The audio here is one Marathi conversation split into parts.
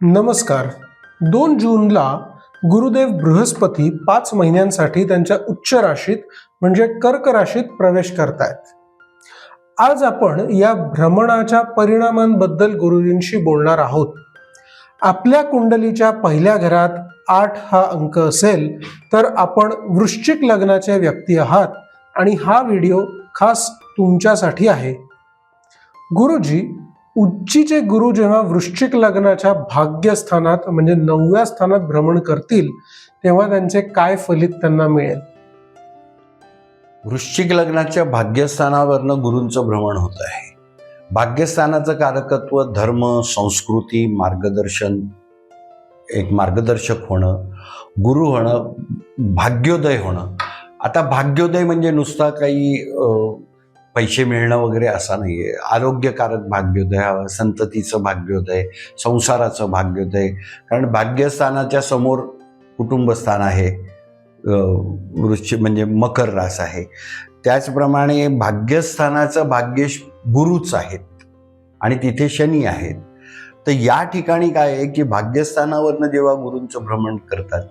नमस्कार. 2 जूनला गुरुदेव बृहस्पती 5 महिन्यांसाठी त्यांच्या उच्च राशीत म्हणजे कर्क राशीत प्रवेश करतायत. आज आपण या भ्रमणाच्या परिणामांबद्दल गुरुजींशी बोलणार आहोत. आपल्या कुंडलीच्या पहिल्या घरात 8 हा अंक असेल तर आपण वृश्चिक लग्नाचे व्यक्ती आहात आणि हा व्हिडिओ खास तुमच्यासाठी आहे. गुरुजी, उच्चीचे गुरु जेव्हा वृश्चिक लग्नाच्या भाग्यस्थानात म्हणजे 9व्या स्थानात भ्रमण करतील तेव्हा त्यांचे काय फलित त्यांना मिळेल? वृश्चिक लग्नाच्या भाग्यस्थानावरनं गुरूंचं भ्रमण होत आहे. भाग्यस्थानाचं कारकत्व धर्म, संस्कृती, मार्गदर्शन, एक मार्गदर्शक होणं, गुरु होणं, भाग्योदय होणं. आता भाग्योदय म्हणजे नुसता काही पैसे मिळणं वगैरे असा नाही आहे. आरोग्यकारक भाग्योदय, संततीचं भाग्योदय, संसाराचं भाग्योदय. कारण भाग्यस्थानाच्या समोर कुटुंबस्थान आहे, वृश्चिक म्हणजे मकर रास आहे. त्याचप्रमाणे भाग्यस्थानाचं भाग्येश गुरुच आहेत आणि तिथे शनी आहेत. तर या ठिकाणी काय आहे की भाग्यस्थानावरनं जेव्हा गुरूंचं भ्रमण करतात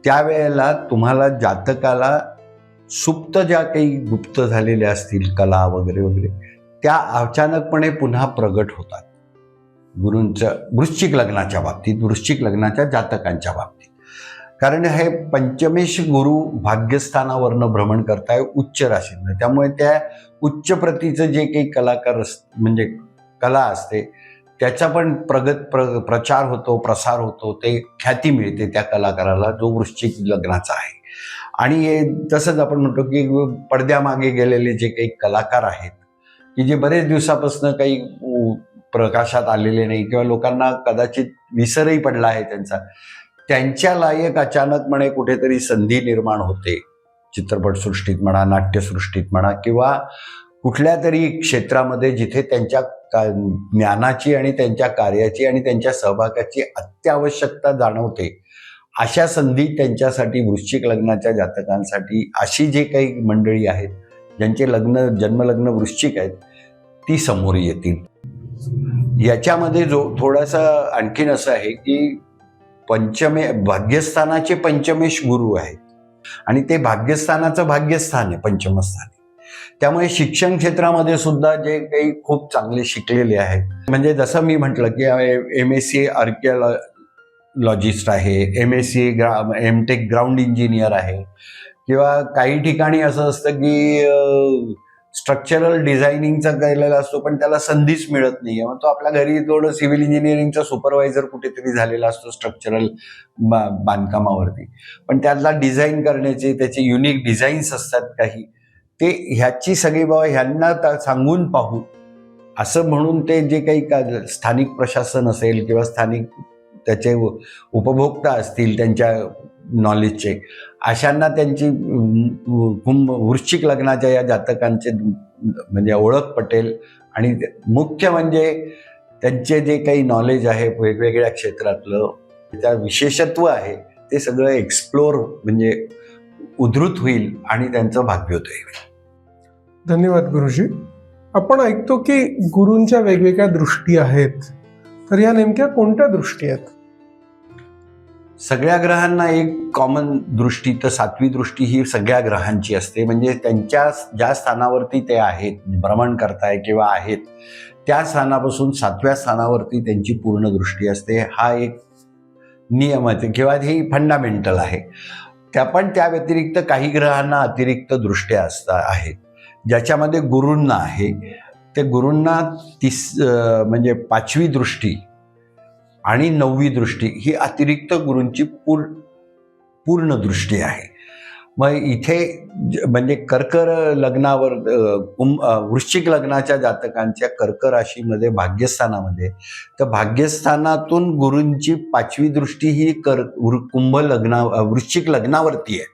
त्यावेळेला तुम्हाला जातकाला सुप्त ज्या काही गुप्त झालेल्या असतील कला वगैरे वगैरे त्या अचानकपणे पुन्हा प्रगट होतात. गुरूंचं वृश्चिक लग्नाच्या बाबतीत, वृश्चिक लग्नाच्या जातकांच्या बाबतीत. कारण हे पंचमेश गुरु भाग्यस्थानावरनं भ्रमण करताय उच्च राशीनं. त्यामुळे त्या उच्च प्रतीचं जे काही कलाकार म्हणजे कला असते त्याचा पण प्रचार होतो, प्रसार होतो, ते ख्याती मिळते त्या कलाकाराला जो वृश्चिक लग्नाचा आहे. आणि तसंच आपण म्हणतो की पडद्यामागे गेलेले जे काही कलाकार आहेत की जे बरेच दिवसापासून काही प्रकाशात आलेले नाही किंवा लोकांना कदाचित विसरही पडला आहे त्यांच्या लायक अचानकपणे कुठेतरी संधी निर्माण होते. चित्रपटसृष्टीत म्हणा, नाट्यसृष्टीत म्हणा किंवा कुठल्या तरी क्षेत्रामध्ये जिथे त्यांच्या ज्ञानाची आणि त्यांच्या कार्याची आणि त्यांच्या सहभागाची अत्यावश्यकता जाणवते. अशा संधी त्यांच्यासाठी वृश्चिक लग्नाच्या जातकांसाठी अशी जे काही मंडळी आहेत ज्यांचे लग्न जन्मलग्न वृश्चिक आहेत ती समोर येतील. याच्यामध्ये जो थोडासा आणखीन असं आहे की भाग्यस्थानाचे पंचमेश गुरु आहेत आणि ते भाग्यस्थानाचं भाग्यस्थान आहे, पंचमस्थान आहे. त्यामुळे शिक्षण क्षेत्रामध्ये सुद्धा जे काही खूप चांगले शिकलेले आहेत, म्हणजे जसं मी म्हटलं की MSc आर्किओलॉजिस्ट आहे, MSc MTech ग्राउंड इंजिनियर आहे किंवा काही ठिकाणी असं असतं की स्ट्रक्चरल डिझायनिंगचा केलेला असतो पण त्याला संधीच मिळत नाही. मग तो आपल्या घरी थोडं सिव्हिल इंजिनिअरिंगचा सुपरवायझर कुठेतरी झालेला असतो स्ट्रक्चरल बांधकामावरती, पण त्याला डिझाईन करण्याचे त्याचे युनिक डिझाईन्स असतात काही, ते ह्याची सगळी बाबा ह्यांना सांगून पाहू असं म्हणून ते जे काही स्थानिक प्रशासन असेल किंवा स्थानिक त्याचे उपभोक्ता असतील त्यांच्या नॉलेजचे, अशांना त्यांची वृश्चिक लग्नाच्या या जातकांचे म्हणजे ओळख पटेल. आणि मुख्य म्हणजे त्यांचे जे काही नॉलेज आहे वेगवेगळ्या क्षेत्रातलं, त्या विशेषत्व आहे ते सगळं एक्सप्लोर म्हणजे उद्धृत होईल आणि त्यांचं भाग्योदय होईल. धन्यवाद गुरुजी. आपण ऐकतो की गुरूंच्या वेगवेगळ्या दृष्टी आहेत, तर या नेमक्या कोणत्या दृष्टी आहेत? सगळ्या ग्रहांना एक कॉमन दृष्टी, तर 7वी दृष्टी ही सगळ्या ग्रहांची असते. म्हणजे त्यांच्या ज्या स्थानावरती ते आहेत, भ्रमण करताय किंवा आहेत त्या स्थानापासून 7व्या स्थानावरती त्यांची पूर्ण दृष्टी असते. हा एक नियम आहे किंवा ही फंडामेंटल आहे. त्या व्यतिरिक्त काही ग्रहांना अतिरिक्त दृष्ट्या आहेत ज्याच्यामध्ये गुरूंना आहे. ते गुरूंना म्हणजे 5वी दृष्टी आणि 9वी दृष्टी ही अतिरिक्त गुरूंची पूर्ण दृष्टी आहे. मग इथे म्हणजे कर्क लग्नावर वृश्चिक लग्नाच्या जातकांच्या कर्क राशीमध्ये भाग्यस्थानामध्ये, तर भाग्यस्थानातून गुरूंची 5वी दृष्टी ही वृश्चिक लग्नावरती आहे.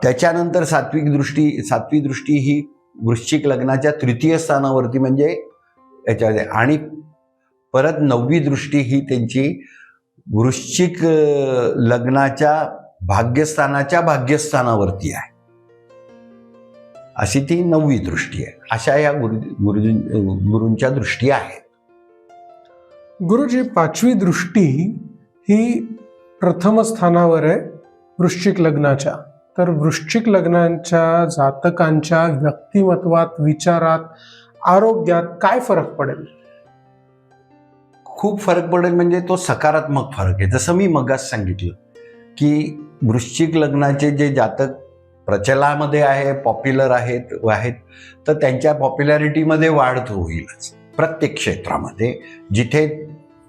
त्याच्यानंतर 7वी दृष्टी ही वृश्चिक लग्नाच्या 3य स्थानावरती म्हणजे याच्यामध्ये, आणि परत 9वी दृष्टी ही त्यांची वृश्चिक लग्नाच्या भाग्यस्थानाच्या भाग्यस्थानावरती आहे. अशी ती 9वी दृष्टी आहे. अशा या गुरूंच्या दृष्टी आहेत. गुरुजी, 5वी दृष्टी ही प्रथम स्थानावर आहे वृश्चिक लग्नाच्या. तर वृश्चिक लग्नाच्या जातकांच्या व्यक्तिमत्वात, विचारात, आरोग्यात काय फरक पडेल? खूप फरक पडेल, म्हणजे तो सकारात्मक फरक आहे. जसं मी मगाच सांगितलं की वृश्चिक लग्नाचे जे जातक प्रचलामध्ये आहे, पॉप्युलर आहेत, तर त्यांच्या पॉप्युलॅरिटीमध्ये वाढ होईलच प्रत्येक क्षेत्रामध्ये. जिथे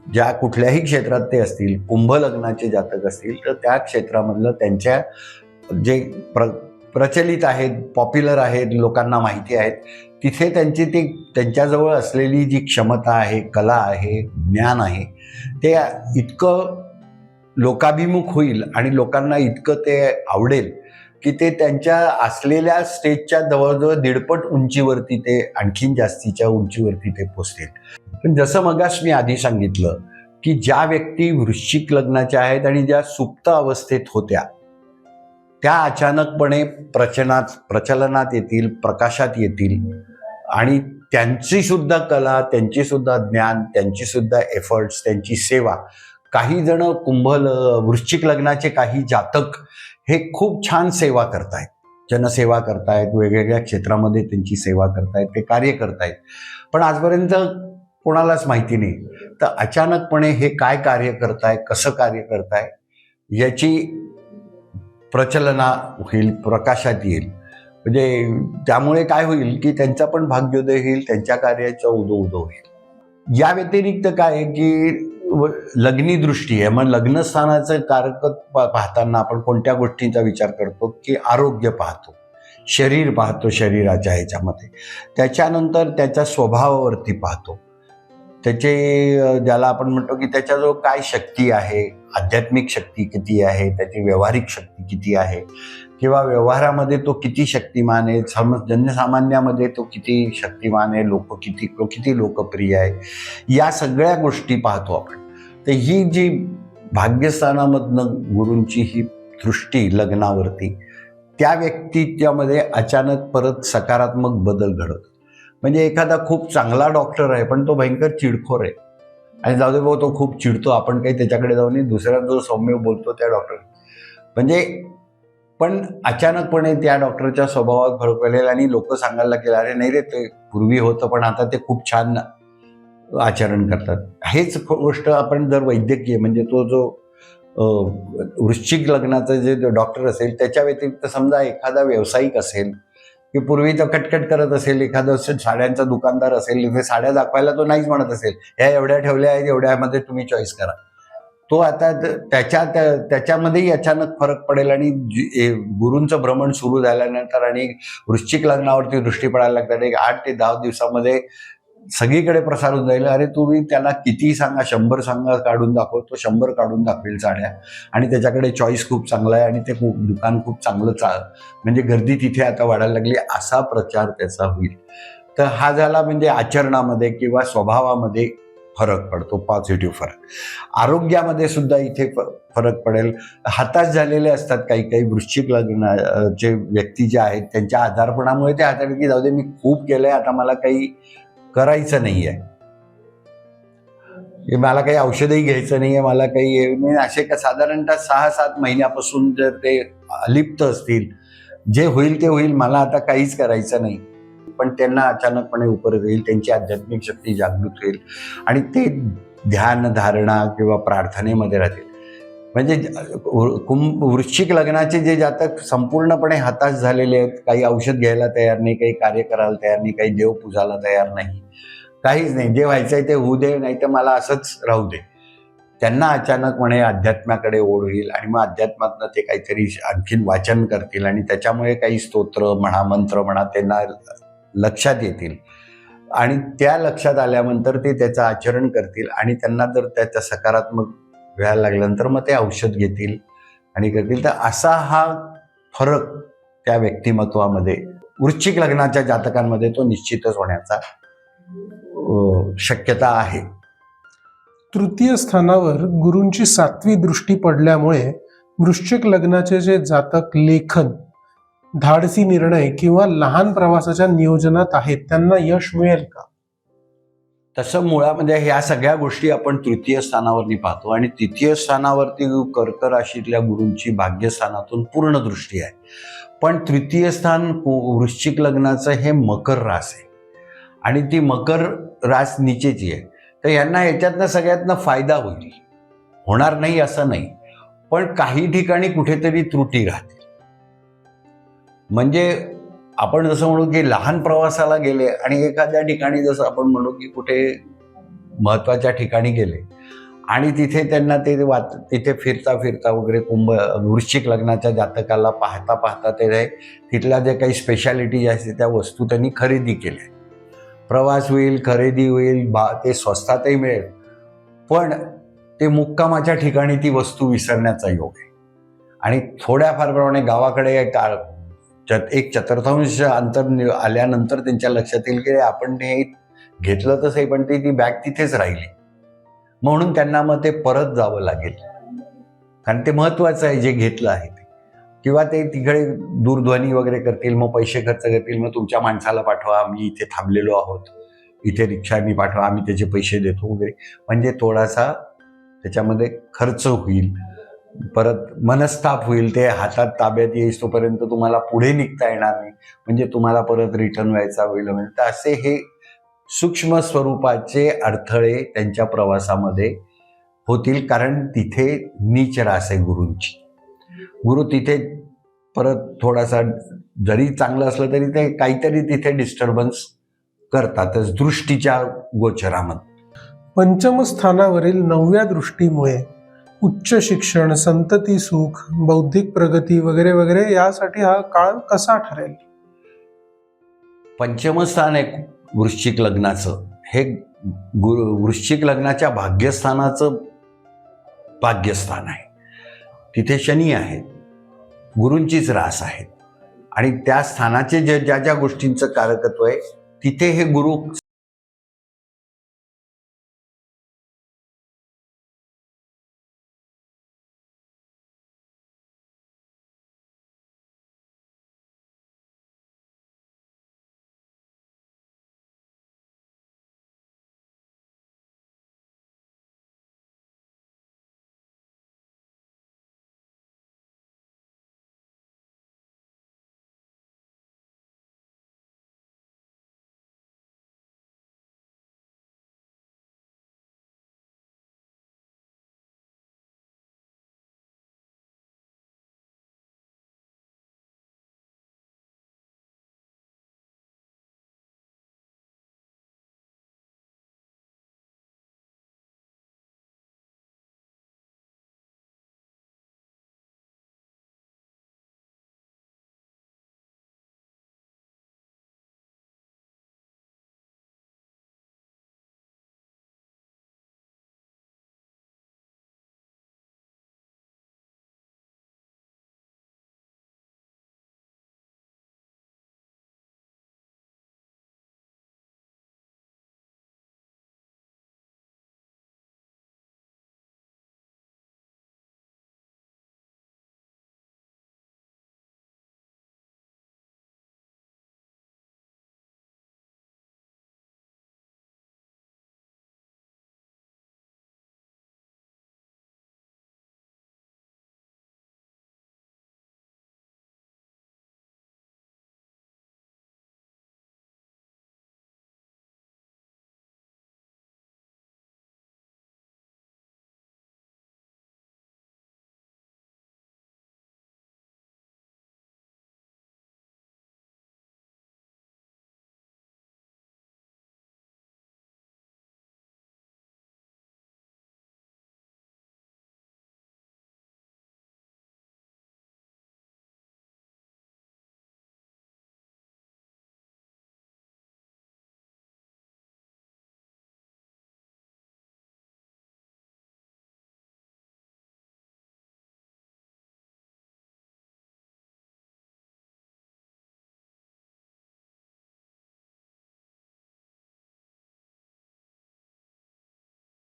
ज्या कुठल्याही क्षेत्रात ते असतील, कुंभ लग्नाचे जातक असतील, तर त्या क्षेत्रामधलं त्यांच्या जे प्रचलित आहेत, पॉप्युलर आहेत, लोकांना माहिती आहेत, तिथे त्यांच्याजवळ असलेली जी क्षमता आहे, कला आहे, ज्ञान आहे, ते इतकं लोकाभिमुख होईल आणि लोकांना इतकं ते आवडेल की ते त्यांच्या असलेल्या स्टेजच्या जवळजवळ 1.5 उंचीवरती ते आणखीन जास्तीच्या उंचीवरती ते पोचतील. पण जसं मगाच मी आधी सांगितलं की ज्या व्यक्ती वृश्चिक लग्नाच्या आहेत आणि ज्या सुप्त अवस्थेत होत्या, त्या अचानकपणे प्रचलनात येतील, प्रकाशात येतील आणि त्यांची सुद्धा कला, त्यांची सुद्धा ज्ञान, त्यांची सुद्धा एफर्ट्स, त्यांची सेवा. काही जण वृश्चिक लग्नाचे काही जातक हे खूप छान सेवा करतायत, जनसेवा करतायत, वेगवेगळ्या क्षेत्रामध्ये त्यांची सेवा करतायत, ते कार्य करतायत, पण आजपर्यंत कोणालाच माहिती नाही. तर अचानकपणे हे काय कार्य करताय, कसं कार्य करताय, याची प्रचलना होईल, प्रकाशात येईल. म्हणजे त्यामुळे काय होईल की त्यांचा पण भाग्योदय होईल, त्यांच्या कार्याचा उदो होईल. या व्यतिरिक्त काय आहे की लग्नी दृष्टी आहे. मग लग्नस्थानाचं कारक पाहताना आपण कोणत्या गोष्टींचा विचार करतो की आरोग्य पाहतो, शरीर पाहतो, शरीराच्या ह्याच्यामध्ये. त्याच्यानंतर त्याच्या स्वभावावरती पाहतो, त्याचे ज्याला आपण म्हणतो की त्याच्याजवळ काय शक्ती आहे, आध्यात्मिक शक्ती किती आहे, त्याची व्यावहारिक शक्ती किती आहे, किंवा व्यवहारामध्ये तो किती शक्तिमान आहे, जनसामान्यामध्ये तो किती शक्तिमान आहे, किती लोकप्रिय आहे, या सगळ्या गोष्टी पाहतो आपण. तर ही जी भाग्यस्थानामधनं गुरूंची ही दृष्टी लग्नावरती, त्या व्यक्तीच्यामध्ये अचानक परत सकारात्मक बदल घडवतो. म्हणजे एखादा खूप चांगला डॉक्टर आहे पण तो भयंकर चिडखोर आहे आणि जाऊ दे भाऊ, तो खूप चिडतो, आपण काही त्याच्याकडे जाऊ नये, दुसरा जो सौम्य बोलतो त्या डॉक्टर, म्हणजे पण अचानकपणे त्या डॉक्टरच्या स्वभावात फरक पडेल आणि लोक सांगायला लागतील, अरे नाही रे, ते पूर्वी होतं पण आता ते खूप छान आचरण करतात. हेच गोष्ट आपण जर वैद्यकीय, म्हणजे तो जो वृश्चिक लग्नाचं जे डॉक्टर असेल त्याच्या व्यतिरिक्त समजा एखादा व्यावसायिक असेल की पूर्वी तो कटकट करत असेल, एखादा साड्यांचा दुकानदार असेल, इथे साड्या दाखवायला तो नाहीच म्हणत असेल, ह्या एवढ्या ठेवल्या आहेत, एवढ्यामध्ये तुम्ही चॉईस करा, तो आता त्याच्यामध्येही अचानक फरक पडेल आणि गुरूंचं भ्रमण सुरू झाल्यानंतर आणि वृश्चिक लग्नावरती दृष्टी पडायला लागतात, 8 ते 10 दिवसामध्ये सगळीकडे प्रसारून जाईल. अरे तुम्ही त्याला किती सांगा, 100 सांगा काढून दाखव, तो 100 काढून दाखवेल साड्या, आणि त्याच्याकडे चॉईस खूप चांगला आहे आणि ते दुकान खूप चांगलं म्हणजे गर्दी तिथे आता वाढायला लागली, असा प्रचार त्याचा होईल. तर हा झाला म्हणजे आचरणामध्ये किंवा स्वभावामध्ये फरक पडतो, पॉझिटिव्ह फरक. आरोग्यामध्ये सुद्धा इथे फरक पडेल. हताश झालेले असतात काही वृश्चिक लग्नाचे व्यक्ती जे आहेत, त्यांच्या आजारपणामुळे ते हाताळले की जाऊ दे, मी खूप केलंय, आता मला काही करायचं नाही आहे, मला काही औषधही घ्यायचं नाही आहे, मला काही असे का साधारणतः 6-7 महिन्यापासून जर ते अलिप्त असतील, जे होईल ते होईल, मला आता काहीच करायचं नाही, पण त्यांना अचानकपणे उपरत येईल, त्यांची आध्यात्मिक शक्ती जागृत होईल आणि ते ध्यान, धारणा किंवा प्रार्थनेमध्ये राहतील. म्हणजे वृश्चिक लग्नाचे जे जातक संपूर्णपणे हताश झालेले आहेत, काही औषध घ्यायला तयार नाही, काही कार्य करायला तयार नाही, काही देव पूजायला तयार नाही, काहीच नाही, जे व्हायचंय ते होऊ दे, नाही तर मला असंच राहू दे, त्यांना अचानकपणे अध्यात्माकडे ओढ होईल आणि मग अध्यात्मातनं ते काहीतरी आणखीन वाचन करतील आणि त्याच्यामुळे काही स्तोत्र म्हणा, मंत्र म्हणा, त्यांना लक्षात येतील आणि त्या लक्षात आल्यानंतर ते त्याचं आचरण करतील आणि त्यांना जर त्याचा सकारात्मक व्हायला लागल्यानंतर मग ते औषध घेतील आणि करतील. तर असा हा फरक त्या व्यक्तिमत्वामध्ये वृश्चिक लग्नाच्या जातकांमध्ये तो निश्चितच होण्याचा शक्यता आहे. तृतीय स्थानावर गुरूंची 7वी दृष्टी पडल्यामुळे वृश्चिक लग्नाचे जे जातक लेखन, धाडसी निर्णय किंवा लहान प्रवासाच्या नियोजनात आहेत, त्यांना यश मिळेल का? तसं मुळामध्ये ह्या सगळ्या गोष्टी आपण तृतीय स्थानावरती पाहतो आणि तृतीय स्थानावरती कर्क राशीतल्या गुरूंची भाग्यस्थानातून पूर्ण दृष्टी आहे. पण तृतीय स्थान वृश्चिक लग्नाचं हे मकर रास आहे आणि ती मकर रास नीचेची आहे. तर यांना याच्यातनं सगळ्यातनं फायदा होईल, होणार नाही असं नाही, पण काही ठिकाणी कुठेतरी त्रुटी राहते. म्हणजे आपण जसं म्हणू की लहान प्रवासाला गेले आणि एखाद्या ठिकाणी जसं आपण म्हणू की कुठे महत्त्वाच्या ठिकाणी गेले आणि तिथे त्यांना तिथे फिरता फिरता वगैरे वृश्चिक लग्नाच्या जातकाला पाहता पाहता ते तिथल्या जे काही स्पेशालिटी असते त्या वस्तू त्यांनी खरेदी केल्या. प्रवास होईल, खरेदी होईल, ते स्वस्तातही मिळेल, पण ते मुक्कामाच्या ठिकाणी ती वस्तू विसरण्याचा योग आहे. आणि थोड्याफार प्रमाणे गावाकडे एक चतुर्थांश अंतर आल्यानंतर त्यांच्या लक्षात येईल की आपण हे घेतलं तसंही पण ती बॅग तिथेच राहिली, म्हणून त्यांना मग ते परत जावं लागेल, कारण ते महत्त्वाचं आहे जे घेतलं आहे ते. किंवा ते तिकडे दूरध्वनी वगैरे करतील, मग पैसे खर्च करतील, मग तुमच्या माणसाला पाठवा, आम्ही इथे थांबलेलो आहोत, इथे रिक्षानी पाठवा, आम्ही त्याचे पैसे देतो वगैरे. म्हणजे थोडासा त्याच्यामध्ये खर्च होईल, परत मनस्ताप होईल, ते हातात ताब्यात येईस तोपर्यंत तुम्हाला पुढे निघता येणार नाही, म्हणजे तुम्हाला परत रिटर्न व्हायचा होईल. म्हणजे असे हे सूक्ष्म स्वरूपाचे अडथळे त्यांच्या प्रवासामध्ये होतील, कारण तिथे नीच रास आहे गुरूंची. गुरु तिथे परत थोडासा जरी चांगलं असलं तरी ते काहीतरी तिथे डिस्टर्बन्स करतातच दृष्टीच्या गोचरामध्ये. पंचम स्थानावरील 9व्या दृष्टीमुळे उच्च शिक्षण, संतती सुख, बौद्धिक प्रगती वगैरे वगैरे यासाठी हा काळ कसा ठरेल? पंचम स्थान आहे वृश्चिक लग्नाचं, हे वृश्चिक लग्नाच्या भाग्यस्थानाचं भाग्यस्थान आहे. तिथे शनी आहेत, गुरूंचीच रास आहेत आणि त्या स्थानाचे ज्या ज्या गोष्टींचं कारकत्व आहे तिथे हे गुरु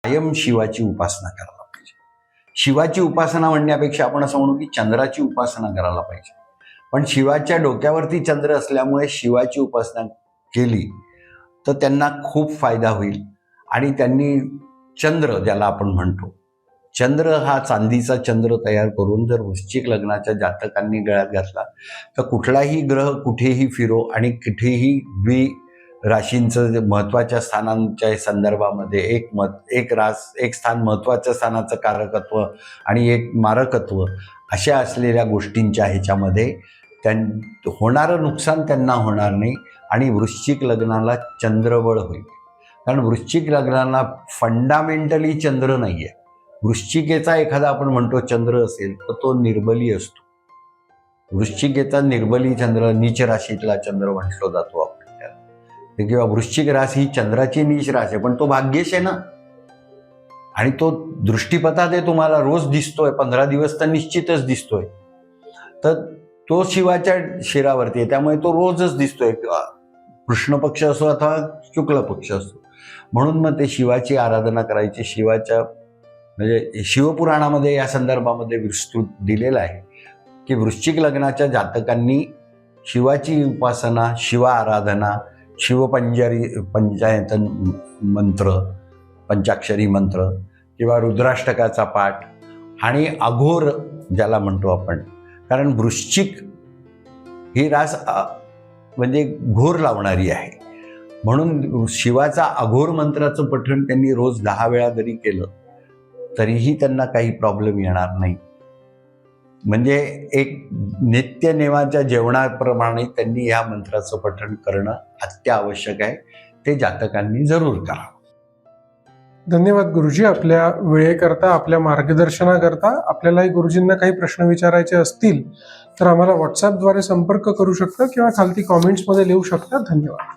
कायम शिवाची उपासना करायला पाहिजे. शिवाची उपासना म्हणण्यापेक्षा आपण असं म्हणू की चंद्राची उपासना करायला पाहिजे. पण शिवाच्या डोक्यावरती चंद्र असल्यामुळे शिवाची उपासना केली तर त्यांना खूप फायदा होईल आणि त्यांनी चंद्र, ज्याला आपण म्हणतो चंद्र, हा चांदीचा चंद्र तयार करून जर वृश्चिक लग्नाच्या जातकांनी गळ्यात घातला तर कुठलाही ग्रह कुठेही फिरो आणि कुठेही राशींचं महत्त्वाच्या स्थानांच्या संदर्भामध्ये एक स्थान महत्त्वाच्या स्थानाचं कारकत्व आणि एक मारकत्व अशा असलेल्या गोष्टींच्या ह्याच्यामध्ये होणारं नुकसान त्यांना होणार नाही आणि वृश्चिक लग्नाला चंद्रबळ होईल. कारण वृश्चिक लग्नाला फंडामेंटली चंद्र नाही आहे. वृश्चिकेचा एखादा आपण म्हणतो चंद्र असेल तर तो निर्बली असतो. वृश्चिकेचा निर्बली चंद्र, नीच राशीतला चंद्र म्हटलं जातो आपण त्याला, किंवा वृश्चिक राशी ही चंद्राची नीच राशी आहे, पण तो भाग्येश आहे ना, आणि तो दृष्टीपथात आहे, तुम्हाला रोज दिसतोय, 15 दिवस तर निश्चितच दिसतोय. तर तो शिवाच्या शिरावरती आहे, त्यामुळे तो रोजच दिसतोय, कृष्ण पक्ष असो अथवा शुक्ल पक्ष असो. म्हणून मग ते शिवाची आराधना करायची. शिवाच्या म्हणजे शिवपुराणामध्ये या संदर्भामध्ये विस्तृत दिलेलं आहे की वृश्चिक लग्नाच्या जातकांनी शिवाची उपासना, शिव आराधना, पंचायतन मंत्र, पंचाक्षरी मंत्र किंवा रुद्राष्टकाचा पाठ आणि अघोर ज्याला म्हणतो आपण, कारण वृश्चिक ही रास म्हणजे घोर लावणारी आहे, म्हणून शिवाचा अघोर मंत्राचं पठण त्यांनी रोज 10 वेळा जरी केलं तरीही त्यांना काही प्रॉब्लेम येणार नाही. म्हणजे एक नित्यनेमाच्या जेवणाप्रमाणे त्यांनी या मंत्राचं पठण करणं अत्यावश्यक आहे. ते जातकांनी जरूर करावं. धन्यवाद गुरुजी, आपल्या वेळेकरता, आपल्या मार्गदर्शनाकरता. आपल्यालाही गुरुजींना काही प्रश्न विचारायचे असतील तर आम्हाला व्हॉट्सॲपद्वारे संपर्क करू शकता किंवा खालती कॉमेंट्समध्ये लिहू शकता. धन्यवाद.